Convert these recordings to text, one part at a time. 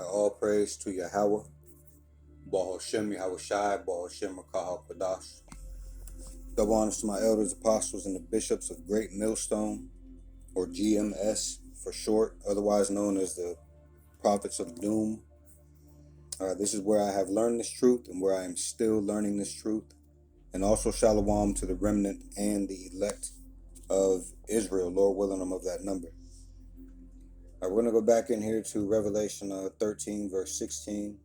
all praise to Yahweh, Baal Hashem, Yahweh Shai, Baal Hashem, Rakah Kodash. Double honors to my elders, apostles, and the bishops of Great Millstone, or GMS for short, otherwise known as the Prophets of Doom. This is where I have learned this truth and where I am still learning this truth. And also shalom to the remnant and the elect of Israel, Lord willing, I'm of that number. We're going to go back in here to Revelation 13, verse 16.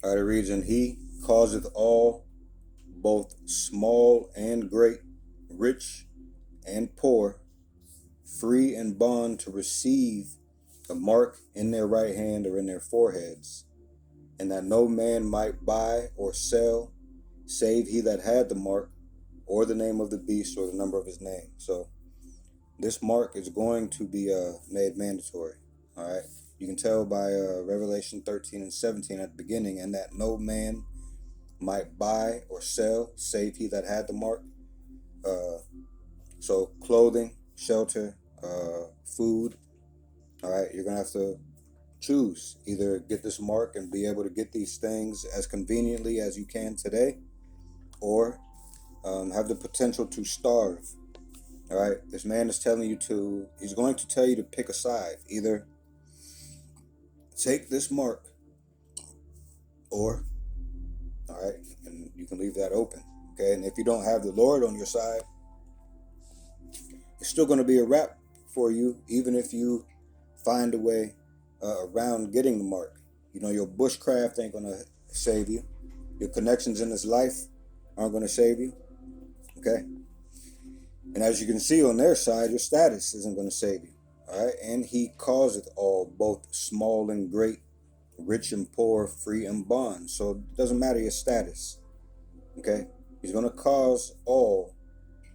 It reads, "And he causeth all, both small and great, rich and poor, free and bond, to receive a mark in their right hand or in their foreheads, and that no man might buy or sell, save he that had the mark, or the name of the beast, or the number of his name." So this mark is going to be made mandatory. All right. You can tell by Revelation 13 and 17 at the beginning, "And that no man might buy or sell, save he that had the mark." So clothing, shelter, food. All right. You're going to have to choose. Either get this mark and be able to get these things as conveniently as you can today, or have the potential to starve. All right, this man is telling you he's going to tell you to pick a side. Either take this mark, or, all right, and you can leave that open. Okay, and if you don't have the Lord on your side, it's still going to be a wrap for you, even if you find a way around getting the mark. You know, your bushcraft ain't going to save you. Your connections in this life aren't going to save you. Okay? And as you can see on their side, your status isn't going to save you. All right? "And he causeth all, both small and great, rich and poor, free and bond." So it doesn't matter your status. Okay? He's going to cause all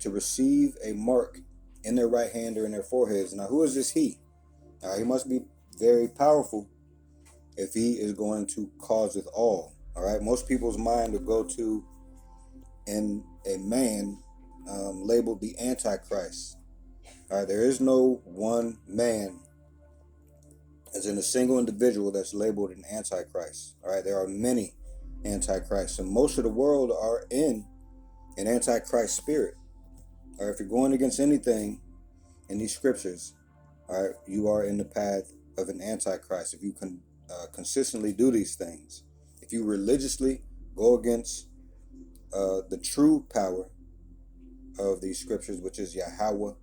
to receive a mark in their right hand or in their foreheads. Now, who is this he? He must be very powerful if he is going to causeth all. All right? Most people's mind would go to a man labeled the Antichrist. All right, there is no one man, as in a single individual, that's labeled an Antichrist. All right, there are many Antichrists, and most of the world are in an Antichrist spirit. All right, if you're going against anything in these scriptures, all right, you are in the path of an Antichrist. If you can consistently do these things, if you religiously go against the true power of these scriptures, which is Yahweh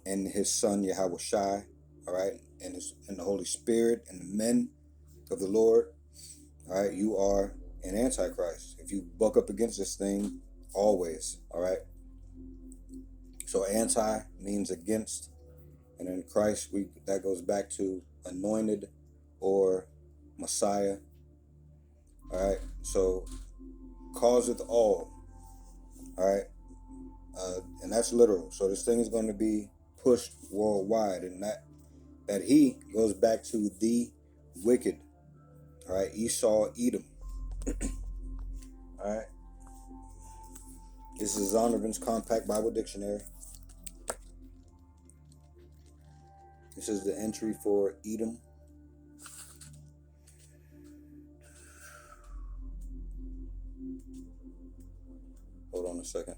and his son Yahweh Shai, all right, and the Holy Spirit and the men of the Lord, all right, you are an Antichrist. If you buck up against this thing, always, all right. So anti means against, and in Christ that goes back to anointed or Messiah. All right, so causeth all. All right. And that's literal. So this thing is going to be pushed worldwide, and that he goes back to the wicked. All right, Esau, Edom. All right, this is Zondervan's Compact Bible Dictionary. This is the entry for Edom. Hold on a second.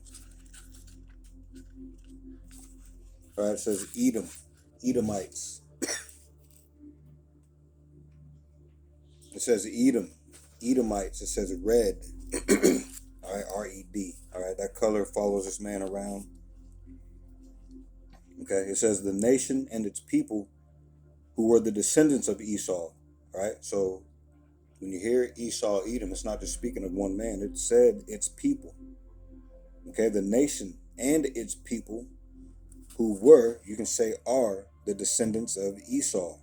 All right, it says Edom, Edomites. It says Edom, Edomites. It says red. All right, R-E-D. All right, that color follows this man around. Okay, it says the nation and its people who were the descendants of Esau. All right, so when you hear Esau, Edom, it's not just speaking of one man. It said its people. Okay, the nation and its people who were, you can say are, the descendants of Esau.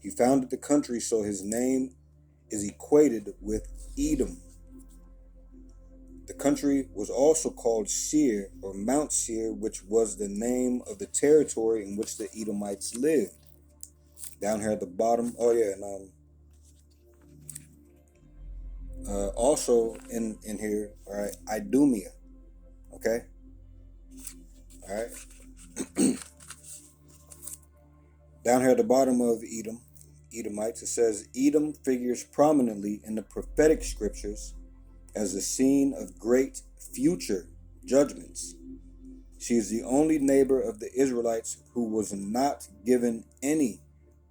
He founded the country, so his name is equated with Edom. The country was also called Seir, or Mount Seir, which was the name of the territory in which the Edomites lived. Down here at the bottom, oh yeah, and also in here, all right, Idumea. Okay, all right. Down here at the bottom of Edomites, it says Edom figures prominently in the prophetic scriptures as a scene of great future judgments. She is the only neighbor of the Israelites who was not given any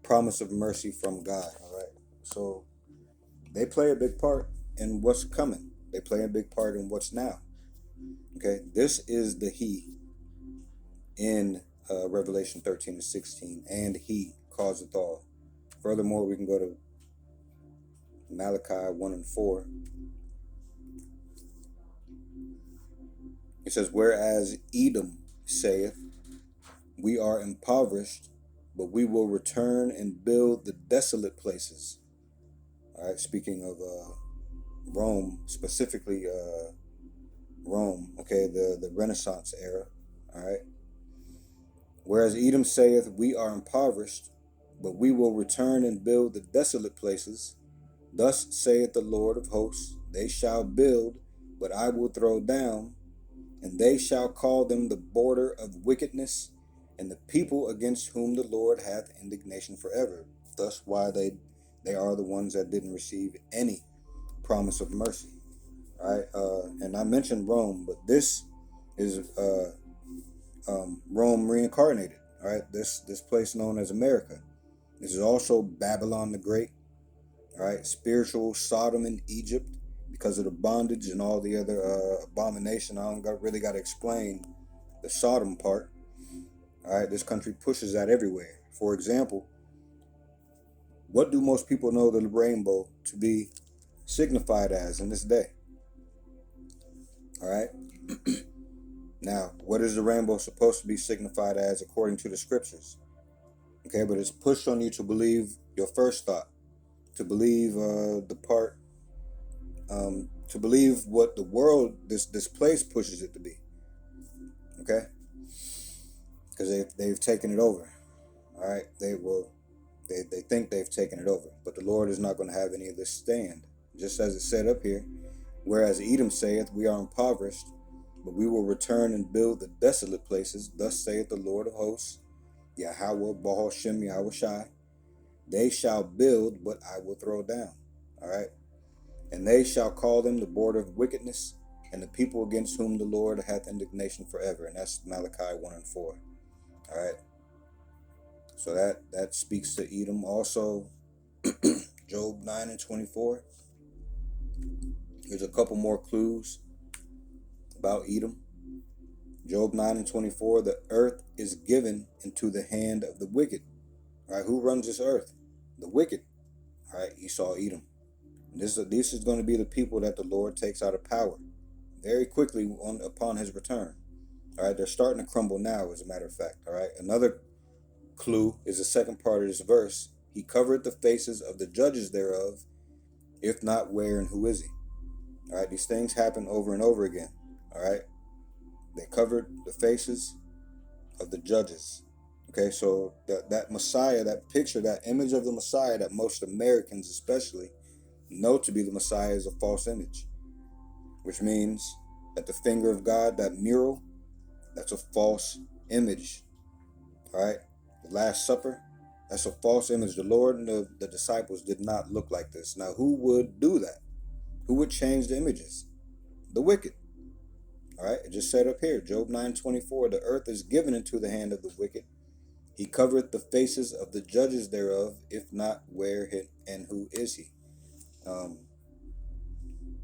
promise of mercy from God. All right. So they play a big part in what's coming. They play a big part in what's now. Okay. This is the he in Revelation 13 and 16. And he causeth all. Furthermore, we can go to Malachi 1 and 4. It says, whereas Edom saith, we are impoverished, but we will return and build the desolate places. All right, speaking of Rome, specifically Rome, okay, the Renaissance era. All right. Whereas Edom saith, we are impoverished, but we will return and build the desolate places. Thus saith the Lord of hosts, they shall build, but I will throw down, and they shall call them the border of wickedness, and the people against whom the Lord hath indignation forever. Thus why they are the ones that didn't receive any promise of mercy. All right, and I mentioned Rome, but this is Rome reincarnated. All right, this place known as America. This is also Babylon the Great. All right, spiritual Sodom in Egypt, because of the bondage and all the other abomination. I don't really got to explain the Sodom part. All right, this country pushes that everywhere. For example, what do most people know the rainbow to be signified as in this day? All right. Now, what is the rainbow supposed to be signified as according to the scriptures? Okay, but it's pushed on you to believe your first thought, to believe the part, to believe what the world, this place pushes it to be. Okay, because they've taken it over. All right, they think they've taken it over, but the Lord is not going to have any of this stand. Just as it said up here, whereas Edom saith, we are impoverished, but we will return and build the desolate places. Thus saith the Lord of hosts, Yahweh, Baal Shem, Yahweh Shai. They shall build, but I will throw down. All right. And they shall call them the border of wickedness, and the people against whom the Lord hath indignation forever. And that's Malachi 1 and 4. All right. So that speaks to Edom. Also, Job 9 and 24. Here's a couple more clues about Edom. Job 9 and 24, the earth is given into the hand of the wicked. All right, who runs this earth? The wicked. All right, Esau, Edom. This is going to be the people that the Lord takes out of power very quickly upon his return. All right, they're starting to crumble now, as a matter of fact. All right, another clue is the second part of this verse. He covered the faces of the judges thereof. If not, where and who is he? All right, these things happen over and over again. All right, they covered the faces of the judges. Okay, so that Messiah, that picture, that image of the Messiah that most Americans especially know to be the Messiah is a false image, which means that the finger of God, that mural, that's a false image. All right, the Last Supper, that's a false image. The Lord and the disciples did not look like this. Now, who would do that? Who would change the images? The wicked. All right, it just said up here, Job 9:24, the earth is given into the hand of the wicked. He covereth the faces of the judges thereof. If not, where and who is he?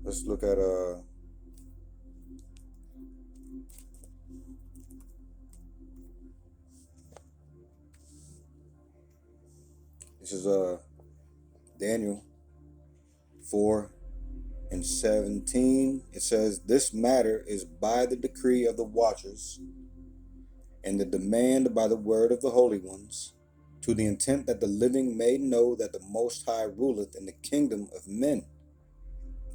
Let's look at this is Daniel 4 and 17. It says, this matter is by the decree of the watchers and the demand by the word of the holy ones, to the intent that the living may know that the Most High ruleth in the kingdom of men,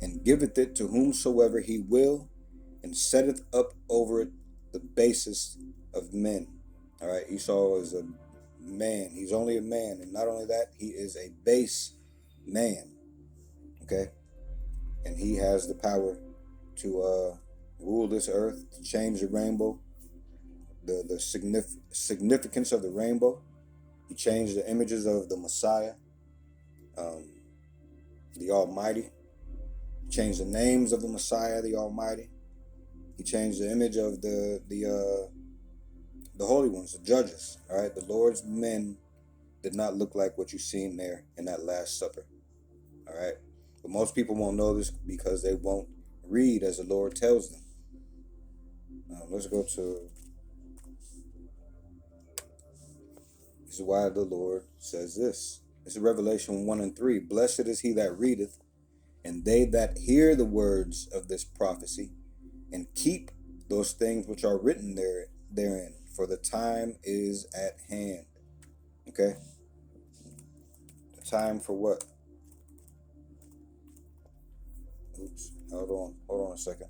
and giveth it to whomsoever he will, and setteth up over it the basest of men. All right, Esau is a man. He's only a man, and not only that, he is a base man. Okay, and he has the power to rule this earth, to change the rainbow, the significance of the rainbow. He changed the images of the Messiah, um, the Almighty. He changed the names of the Messiah, the Almighty. He changed the image of the holy ones, the judges. All right, the Lord's men did not look like what you've seen there in that Last Supper. All right, but most people won't know this because they won't read as the Lord tells them. Let's go to. This is why the Lord says this. This is Revelation 1 and 3. Blessed is he that readeth, and they that hear the words of this prophecy, and keep those things which are written therein, for the time is at hand. Okay? The time for what? Oops. Hold on a second.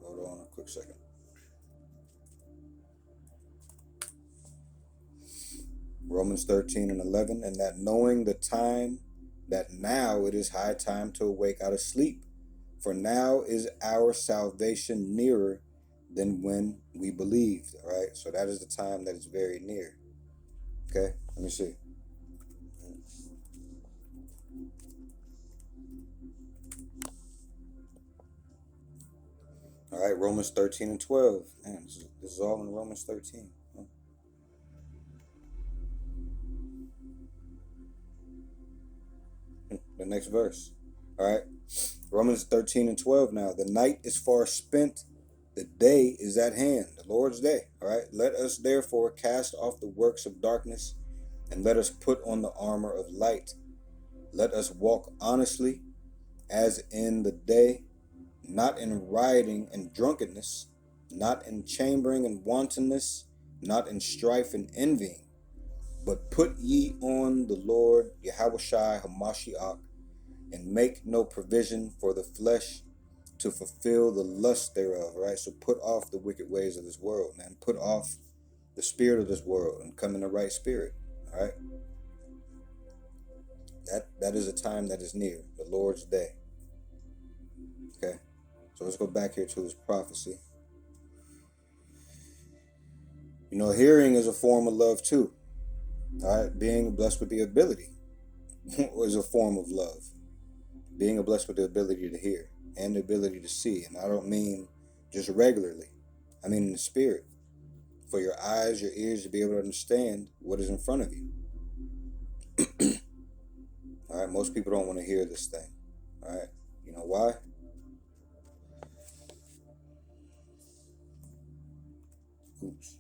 Hold on a quick second. Romans 13 and 11, and that knowing the time, that now it is high time to awake out of sleep, for now is our salvation nearer than when we believed. All right, so that is the time that is very near. Okay, let me see. All right, Romans 13 and 12. Man, this is all in Romans 13. The next verse. All right, Romans 13 and 12 now. The night is far spent, the day is at hand, the Lord's day. All right, let us therefore cast off the works of darkness, and let us put on the armor of light. Let us walk honestly as in the day, not in rioting and drunkenness, not in chambering and wantonness, not in strife and envying, but put ye on the Lord Yahushua Hamashiach, and make no provision for the flesh to fulfill the lust thereof. Right? So put off the wicked ways of this world, man. Put off the spirit of this world and come in the right spirit. All right? That is a time that is near, the Lord's day. Okay? So let's go back here to this prophecy. You know, hearing is a form of love too. All right? Being blessed with the ability is a form of love. Being blessed with the ability to hear and the ability to see. And I don't mean just regularly. I mean in the spirit. For your eyes, your ears to be able to understand what is in front of you. All right, most people don't want to hear this thing. All right, you know why? Oops.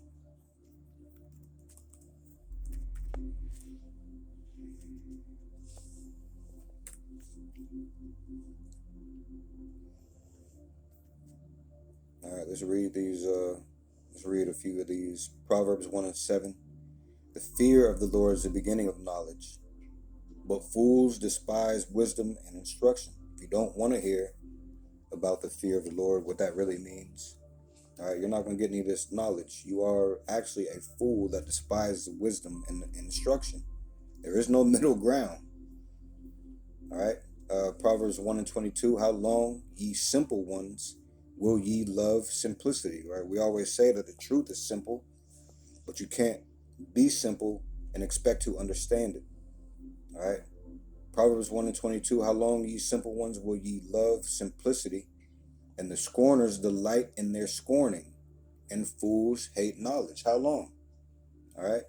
All right, let's read these. Let's read a few of these. Proverbs 1 and 7. The fear of the Lord is the beginning of knowledge, but fools despise wisdom and instruction. If you don't want to hear about the fear of the Lord, what that really means, all right, you're not going to get any of this knowledge. You are actually a fool that despises wisdom and instruction. There is no middle ground. All right. Proverbs 1 and 22. How long, ye simple ones, will ye love simplicity? Right. We always say that the truth is simple, but you can't be simple and expect to understand it. All right. Proverbs 1 and 22. How long, ye simple ones, will ye love simplicity? And the scorners delight in their scorning, and fools hate knowledge. How long? All right.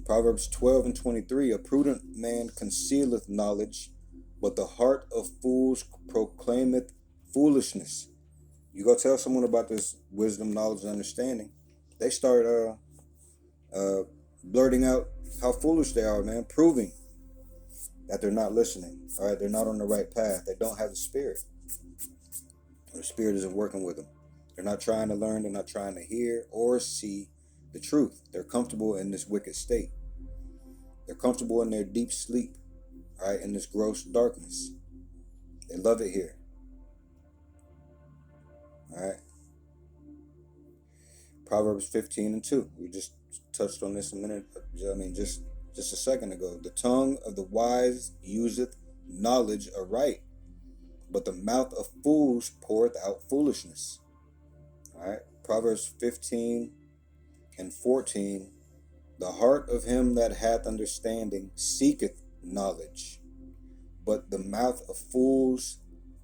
Proverbs 12 and 23. A prudent man concealeth knowledge, but the heart of fools proclaimeth foolishness. You go tell someone about this wisdom, knowledge, and understanding, they start blurting out how foolish they are, man, proving that they're not listening. All right, they're not on the right path. They don't have the spirit. The spirit isn't working with them. They're not trying to learn. They're not trying to hear or see the truth. They're comfortable in this wicked state. They're comfortable in their deep sleep, all right, in this gross darkness. They love it here. All right. Proverbs 15 and 2. We just touched on this just a second ago. The tongue of the wise useth knowledge aright, but the mouth of fools poureth out foolishness. All right. Proverbs 15 and 14. The heart of him that hath understanding seeketh knowledge, but the mouth of fools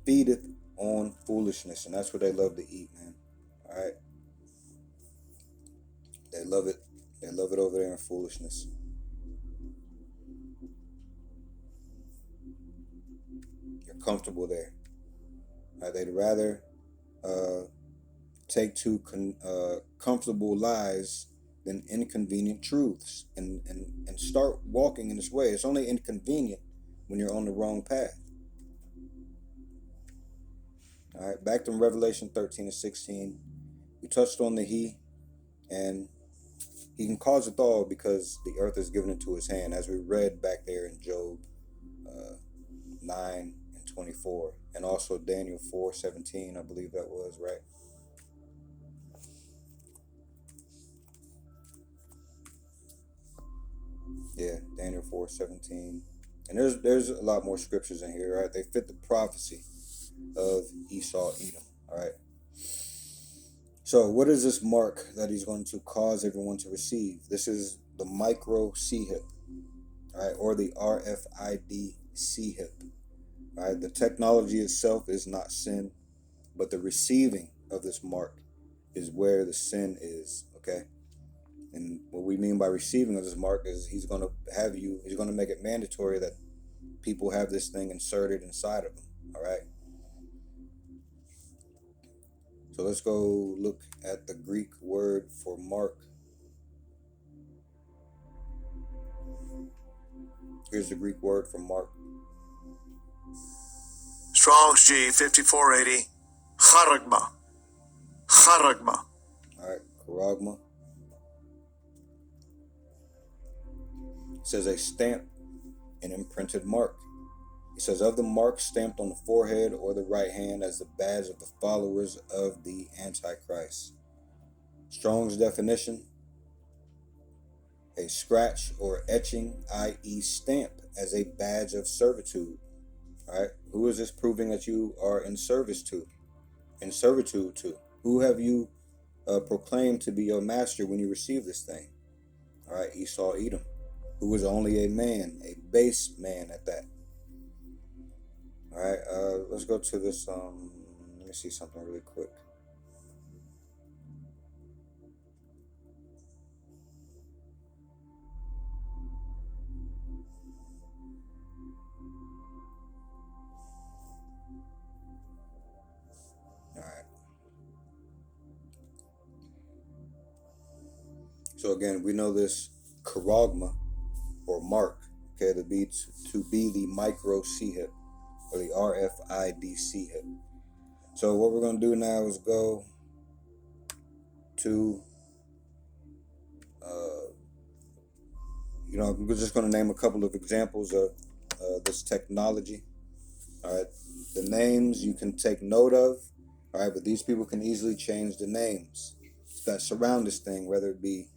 feedeth on foolishness. And that's what they love to eat, man. All right. They love it. They love it over there in foolishness. You're comfortable there. All right. They'd rather take to comfortable lies than inconvenient truths, and start walking in this way. It's only inconvenient when you're on the wrong path. All right, back to Revelation 13 and 16. We touched on the he, and he can cause it all because the earth is given into his hand, as we read back there in Job 9 and 24, and also Daniel 4:17, I believe that was, right? Yeah, Daniel 4:17. And there's a lot more scriptures in here, right? They fit the prophecy of Esau, Edom. All right. So what is this mark that he's going to cause everyone to receive? This is the micro CHIP, all right, or the RFID CHIP. All right. The technology itself is not sin, but the receiving of this mark is where the sin is. Okay. And what we mean by receiving of this mark is he's going to make it mandatory that people have this thing inserted inside of them. All right. So let's go look at the Greek word for mark. Here's the Greek word for mark. Strong's G 5480. Charagma. Charagma. All right, charagma. It says a stamp, an imprinted mark. It says of the mark stamped on the forehead or the right hand as the badge of the followers of the Antichrist. Strong's definition: a scratch or etching, i.e. stamp, as a badge of servitude. All right, who is this proving that you are in servitude to? Who have you proclaimed to be your master when you receive this thing? All right, Esau, Edom, who was only a man, a base man at that. All right, let's go to this. Let me see something really quick. All right. So again, we know this charagma or mark, okay, to be the micro CHIP or the RFID CHIP. So what we're going to do now is go to, we're just going to name a couple of examples of this technology. All right, the names you can take note of. All right, but these people can easily change the names that surround this thing, whether it be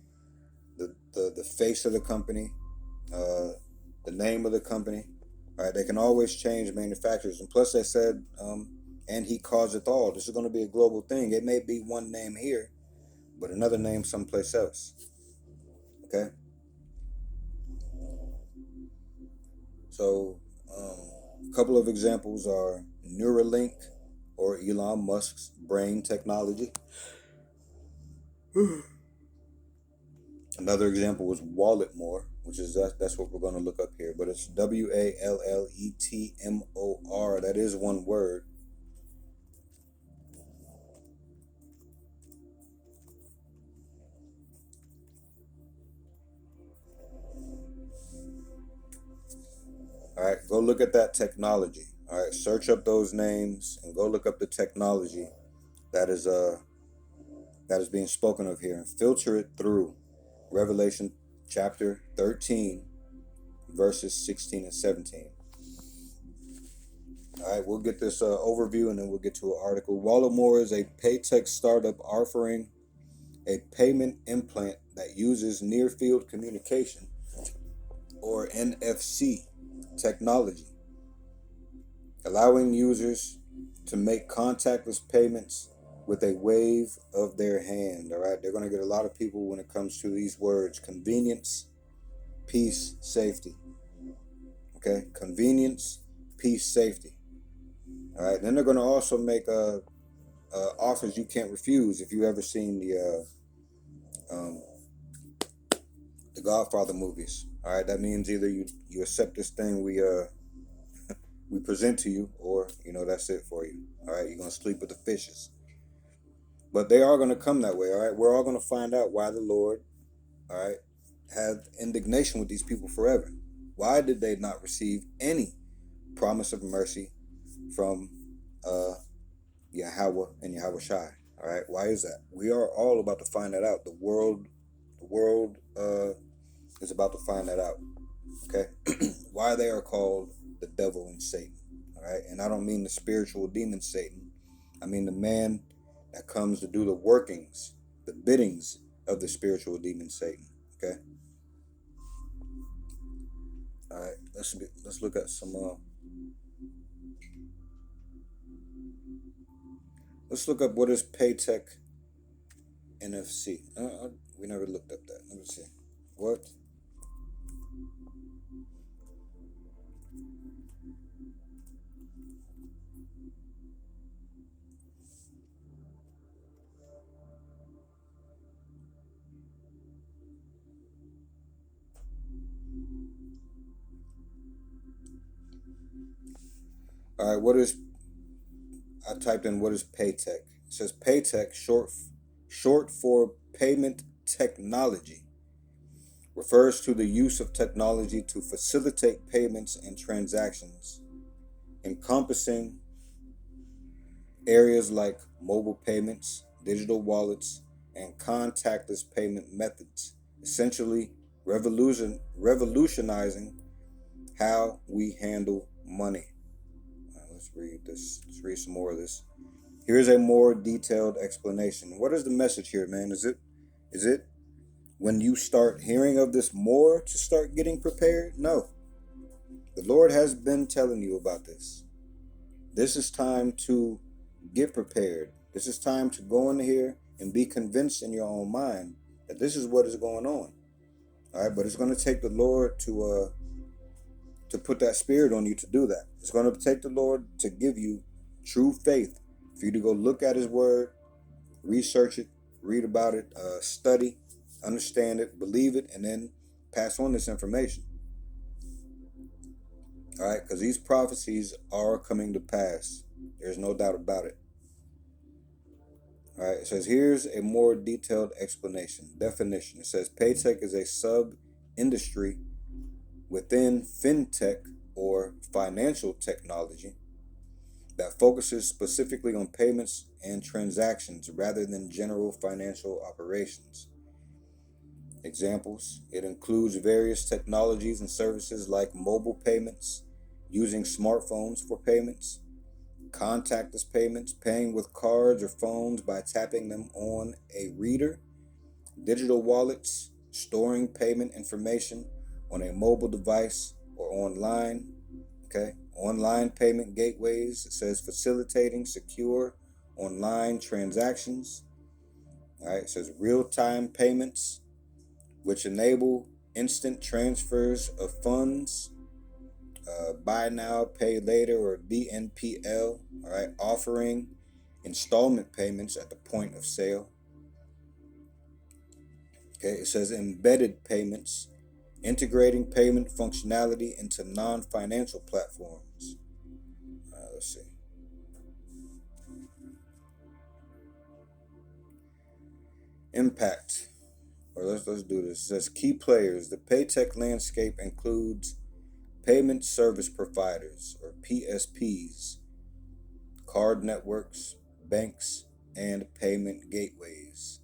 the face of the company, the name of the company. All right, they can always change manufacturers, and plus they said, and he causeth all. This is going to be a global thing. It may be one name here, but another name someplace else. Okay. So a couple of examples are Neuralink, or Elon Musk's brain technology. Another example was Walletmor, which is that's what we're going to look up here, but it's WALLETMOR. That is one word. All right, go look at that technology. All right, search up those names and go look up the technology that is being spoken of here, and filter it through Revelation chapter 13, verses 16 and 17. All right, we'll get this overview, and then we'll get to an article. Walletmor is a paytech startup offering a payment implant that uses near-field communication, or NFC, technology, allowing users to make contactless payments with a wave of their hand. All right, they're going to get a lot of people when it comes to these words: convenience, peace, safety. Okay, convenience, peace, safety. All right, then they're going to also make offers you can't refuse. If you ever seen the Godfather movies, all right, that means either you accept this thing we present to you, or that's it for you. All right, you're gonna sleep with the fishes. But they are gonna come that way. All right, we're all gonna find out why the Lord, all right, had indignation with these people forever. Why did they not receive any promise of mercy from Yahweh and Yahweh Shai? All right, why is that? We are all about to find that out. The world is about to find that out. Okay, why they are called the devil and Satan. All right, and I don't mean the spiritual demon Satan. I mean the man that comes to do the workings, the biddings of the spiritual demon Satan. Okay. All right, let's look at some. Let's look up what is Paytech NFC. We never looked up that. Let me see. What? All right, I typed in what is Paytech. It says Paytech, short for payment technology, refers to the use of technology to facilitate payments and transactions, encompassing areas like mobile payments, digital wallets, and contactless payment methods, essentially revolutionizing how we handle money. Let's read this. Let's read some more of this. Here's a more detailed explanation. What is the message here, man? Is it when you start hearing of this more to start getting prepared? No. The Lord has been telling you about this. This is time to get prepared. This is time to go in here and be convinced in your own mind that this is what is going on. All right, but it's going to take the Lord to put that spirit on you to do that. It's going to take the Lord to give you true faith, for you to go look at His Word, research it, read about it, study, understand it, believe it, and then pass on this information. All right, because these prophecies are coming to pass. There's no doubt about it. All right, it says here's a more detailed explanation, definition. It says Paytech is a sub-industry within fintech or financial technology that focuses specifically on payments and transactions rather than general financial operations. Examples: it includes various technologies and services like mobile payments, using smartphones for payments, contactless payments, paying with cards or phones by tapping them on a reader, digital wallets, storing payment information on a mobile device or online. Okay, online payment gateways. It says facilitating secure online transactions. All right, it says real-time payments, which enable instant transfers of funds, buy now, pay later, or BNPL. All right, offering installment payments at the point of sale. Okay, it says embedded payments, integrating payment functionality into non-financial platforms. Let's see. Impact. Or let's do this. It says key players. The Paytech landscape includes payment service providers, or PSPs, card networks, banks, and payment gateways.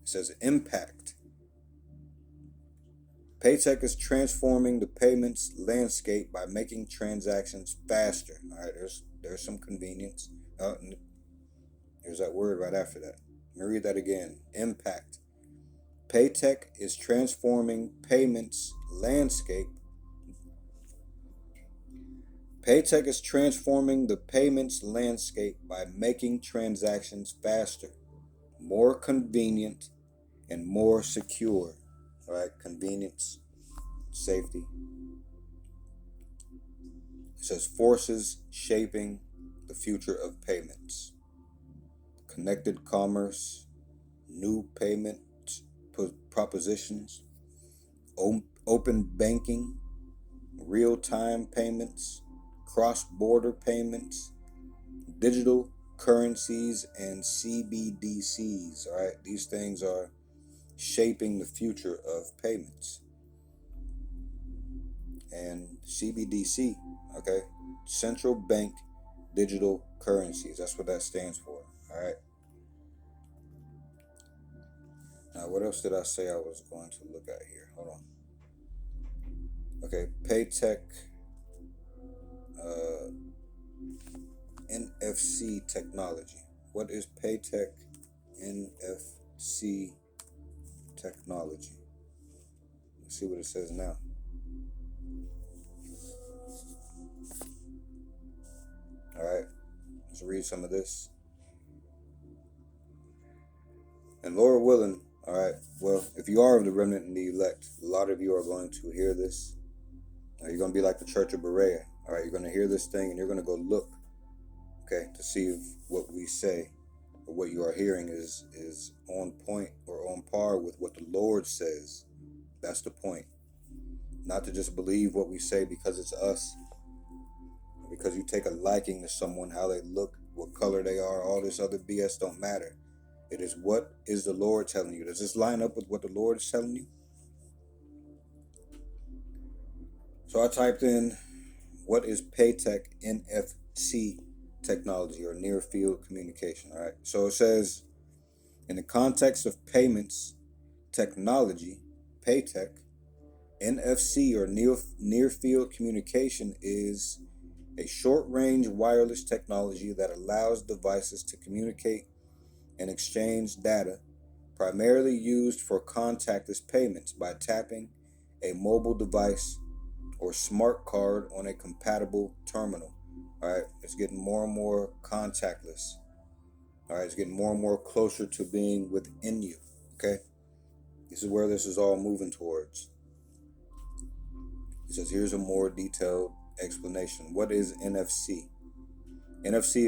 It says impact. Paytech is transforming the payments landscape by making transactions faster. All right, there's some convenience. There's that word right after that. Let me read that again. Impact. Paytech is transforming payments landscape Paytech is transforming the payments landscape by making transactions faster, more convenient, and more secure. All right, convenience, safety. It says forces shaping the future of payments. Connected commerce, new payment propositions, open banking, real-time payments, cross-border payments, digital currencies, and CBDCs. All right, these things are shaping the future of payments. And CBDC, okay, central bank digital currencies. That's what that stands for. All right. Now, what else did I say I was going to look at here? Hold on. Okay, Paytech, NFC technology. What is Paytech NFC technology? Let's see what it says now. All right, let's read some of this. And Lord willing, all right, well, if you are of the remnant and the elect, a lot of you are going to hear this. You're going to be like the Church of Berea. All right, you're going to hear this thing and you're going to go look, okay, to see if what we say or what you are hearing is on point or on par with what the Lord says. That's the point. Not to just believe what we say because it's us, or because you take a liking to someone, how they look, what color they are, all this other BS don't matter. It is what is the Lord telling you. Does this line up with what the Lord is telling you? So I typed in, what is Paytech NFC technology or near field communication? All right. So it says, in the context of payments technology, Paytech, NFC or near field communication is a short-range wireless technology that allows devices to communicate and exchange data, primarily used for contactless payments by tapping a mobile device or smart card on a compatible terminal. All right, it's getting more and more contactless. All right, it's getting more and more closer to being within you. Okay, this is where this is all moving towards. It says here's a more detailed explanation. What is NFC? NFC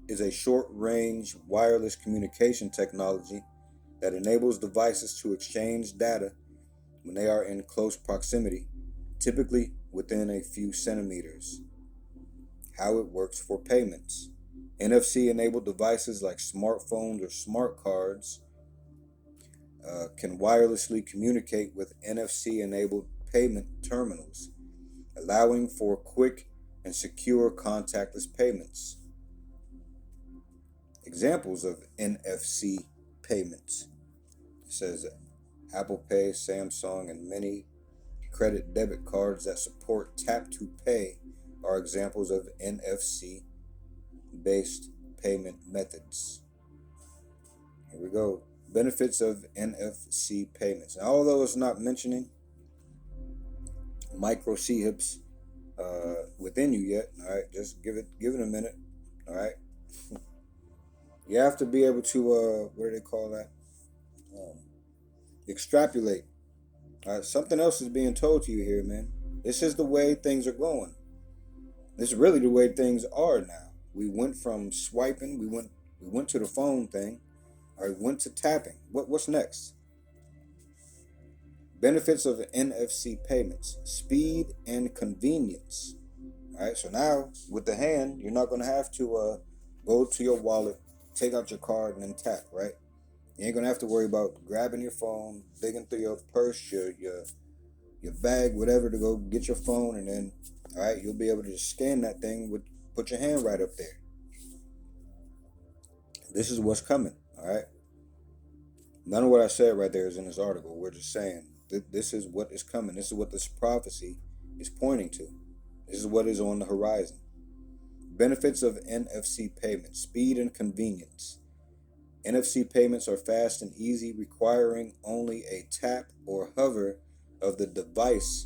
is a short-range wireless communication technology that enables devices to exchange data when they are in close proximity, typically within a few centimeters. How it works for payments. NFC-enabled devices like smartphones or smart cards can wirelessly communicate with NFC-enabled payment terminals, allowing for quick and secure contactless payments. Examples of NFC payments. It says Apple Pay, Samsung, and many credit debit cards that support tap to pay are examples of NFC based payment methods. Here we go. Benefits of NFC payments. Now, although it's not mentioning micro CHIPs within you yet, all right, just give it a minute, all right. You have to be able to what do they call that? Extrapolate. All right, something else is being told to you here, man. This is the way things are going. This is really the way things are now. We went from swiping, we went to the phone thing, or went to tapping. What's next? Benefits of NFC payments: speed and convenience. All right, so now with the hand, you're not going to have to go to your wallet, take out your card, and then tap. Right? You ain't gonna have to worry about grabbing your phone, digging through your purse, your bag, whatever, to go get your phone, and then, all right, you'll be able to just scan that thing with put your hand right up there. This is what's coming. All right. None of what I said right there is in this article. We're just saying this is what is coming. This is what this prophecy is pointing to. This is what is on the horizon. Benefits of NFC payments: speed and convenience. NFC payments are fast and easy, requiring only a tap or hover of the device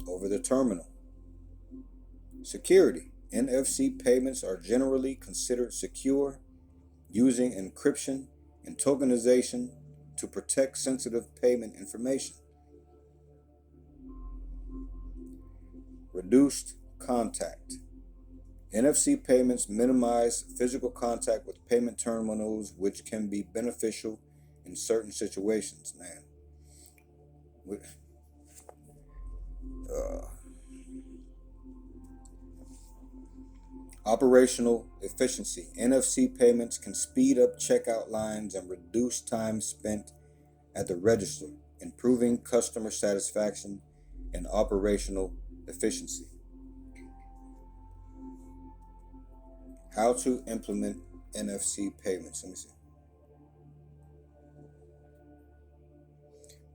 over the terminal. Security. NFC payments are generally considered secure, using encryption and tokenization to protect sensitive payment information. Reduced contact. NFC payments minimize physical contact with payment terminals, which can be beneficial in certain situations. Man, uh, operational efficiency. NFC payments can speed up checkout lines and reduce time spent at the register, improving customer satisfaction and operational efficiency. How to implement NFC payments. Let me see.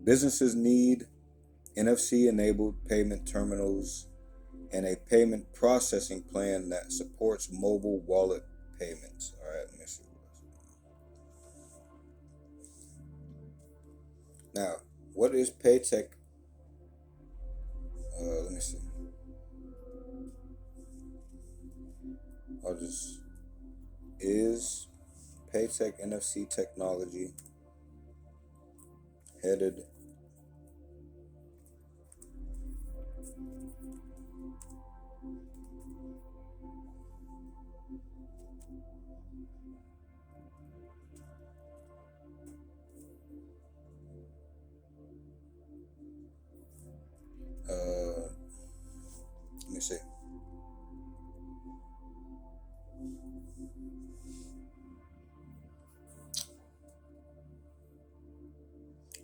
Businesses need NFC enabled payment terminals and a payment processing plan that supports mobile wallet payments. All right, let me see. Now, what is Paytech? Let me see. I'll just is Paytech NFC technology headed let me see.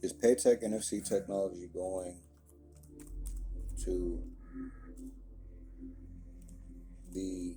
Is Paytech NFC technology going to be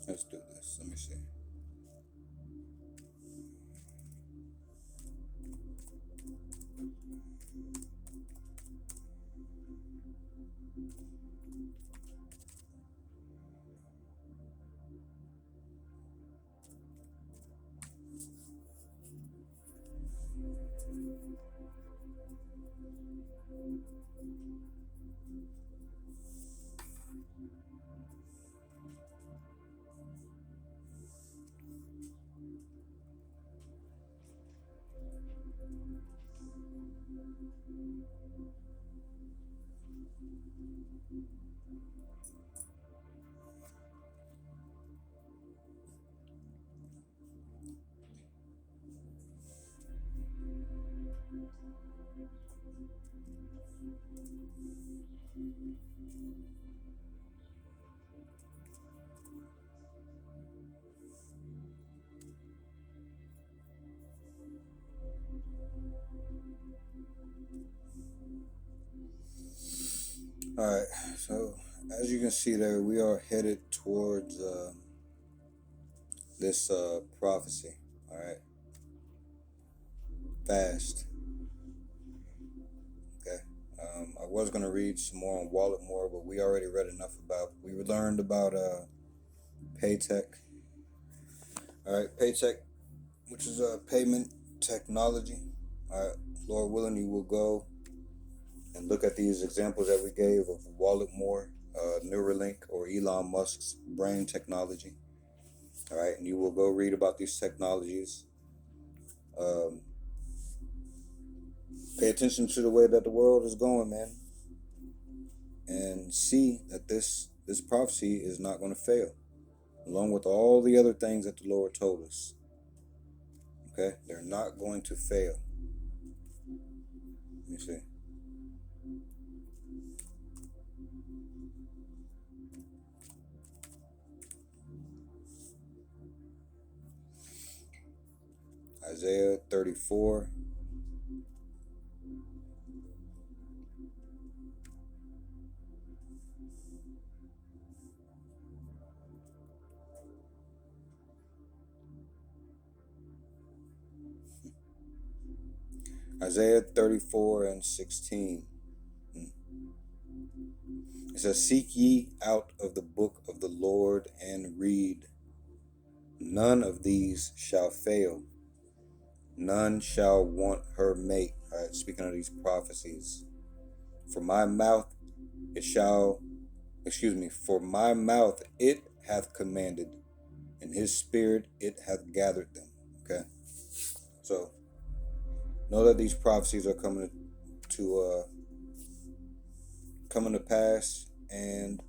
let's do this. Let me see. All right, so as you can see there, we are headed towards this prophecy. All right, fast. Okay. I was gonna read some more on Wallet more, but we already read enough about. We learned about Paytech. All right, Paytech, which is payment technology. All right, Lord willing, you will go and look at these examples that we gave of Wallet more, Neuralink, or Elon Musk's brain technology. All right, and you will go read about these technologies. Um, Pay attention to the way that the world is going, man, and see that this prophecy is not going to fail, along with all the other things that the Lord told us. Okay, they're not going to fail. Let me see. Isaiah 34. Isaiah 34 and 16. It says, "Seek ye out of the book of the Lord and read. None of these shall fail. None shall want her mate." All right, speaking of these prophecies. For my mouth it hath commanded, and his spirit it hath gathered them. Okay. So know that these prophecies are coming to pass, and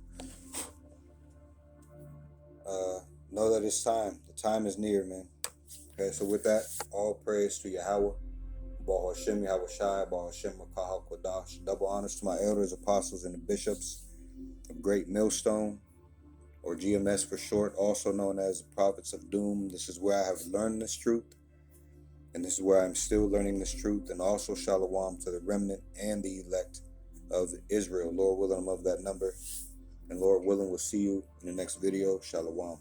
know that it's time. The time is near, man. Okay, so with that, all praise to Yahweh, Baal Hashem, Yahweh Shai, Baal Hashem, Makahal Kodash. Double honors to my elders, apostles, and the bishops of Great Millstone, or GMS for short, also known as the Prophets of Doom. This is where I have learned this truth, and this is where I'm still learning this truth. And also Shalom to the remnant and the elect of Israel. Lord willing, I'm of that number. And Lord willing, we'll see you in the next video. Shalom.